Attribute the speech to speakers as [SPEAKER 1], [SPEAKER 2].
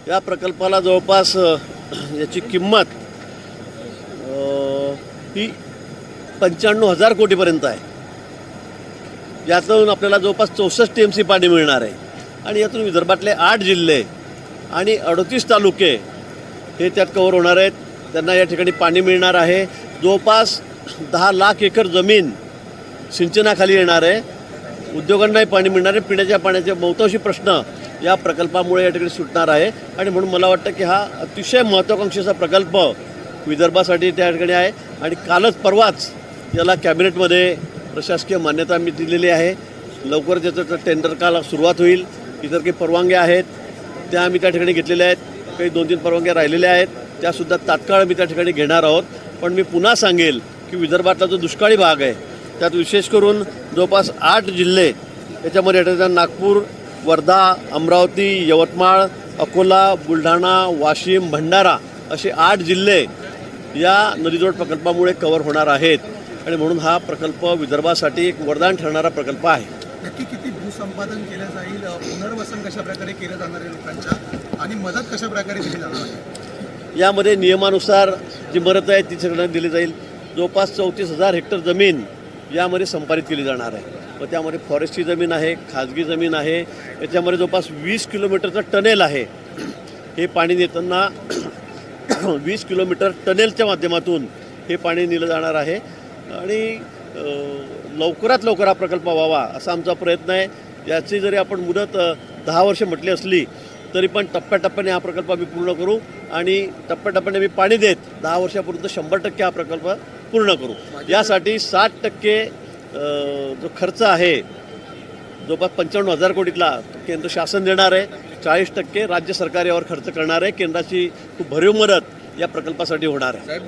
[SPEAKER 1] या प्रकल्पाला जवळपास याची किंमत ही 95,000 कोटीपर्यंत आहे। यातून आपल्याला जवळपास 64 TMC पाणी मिळणार आहे आणि यातून विदर्भातले 8 जिल्हे आणि 38 तालुके हे त्यात कव्हर होणार आहेत। त्यांना या ठिकाणी पाणी मिळणार आहे। जवळपास 10 लाख एकर जमीन सिंचनाखाली येणार आहे। उद्योगांनाही पाणी मिळणार आहे। पिण्याच्या पाण्याचे बहुतांशी प्रश्न या प्रकल्पामुळे या ठिकाणी सुटणार आहे आणि म्हणून मला वाटतं की हा अतिशय महत्त्वाकांक्षीचा प्रकल्प विदर्भासाठी त्या ठिकाणी आहे आणि कालच परवाच याला कॅबिनेटमध्ये प्रशासकीय मान्यता मी दिलेली आहे। लवकरच याचं टेंडर काल सुरुवात होईल। इतर काही परवानग्या आहेत त्या आम्ही त्या ठिकाणी घेतलेल्या आहेत। काही 2-3 परवानग्या राहिलेल्या आहेत त्यासुद्धा तात्काळ मी त्या ठिकाणी घेणार आहोत। पण मी पुन्हा सांगेल की विदर्भातला जो दुष्काळी भाग आहे त्यात विशेष करून जवळपास 8 जिल्हे याच्यामध्ये येतात। नागपूर, वर्धा, अमरावती, यवतमाळ, अकोला, बुलढाणा, वाशिम, भंडारा असे 8 जिल्हे या नदीजोड प्रकल्पामुळे कव्हर होणार आहेत आणि म्हणून हा प्रकल्प विदर्भासाठी एक वरदान ठरणारा प्रकल्प आहे।
[SPEAKER 2] नक्की किती भूसंपादन केलं जाईल, पुनर्वसन कशा प्रकारे केलं जाणार आहे लोकांच्या आणि मदत कशा प्रकारे दिली जाणार आहे?
[SPEAKER 1] यामध्ये नियमानुसार जी मदत आहे ती सगळ्यांना दिली जाईल। जवळपास 34,000 हेक्टर जमीन यामध्ये संपादित केली जाणार आहे व त्यामध्ये फॉरेस्टची जमीन आहे, खाजगी जमीन आहे। याच्यामध्ये जवळपास 20 किलोमीटरचं टनेल आहे। हे पाणी नेताना 20 किलोमीटर टनेलच्या माध्यमातून हे पाणी नेलं जाणार आहे आणि लवकरात लवकर हा प्रकल्प व्हावा असा आमचा प्रयत्न आहे। याची जरी आपण मुदत 10 वर्ष म्हटली असली तरी पण टप्प्याटप्प्याने हा प्रकल्प आम्ही पूर्ण करू आणि टप्प्याटप्प्याने आम्ही पाणी देत 10 वर्षापर्यंत 100% हा प्रकल्प पूर्ण करू। यासाठी 60% जो खर्च आहे जवळपास 55,000 कोटीतला केंद्र शासन देणार आहे। 40% राज्य सरकार यावर खर्च करणार आहे। केंद्राची खूप भरीव मदत या प्रकल्पासाठी होणार आहे।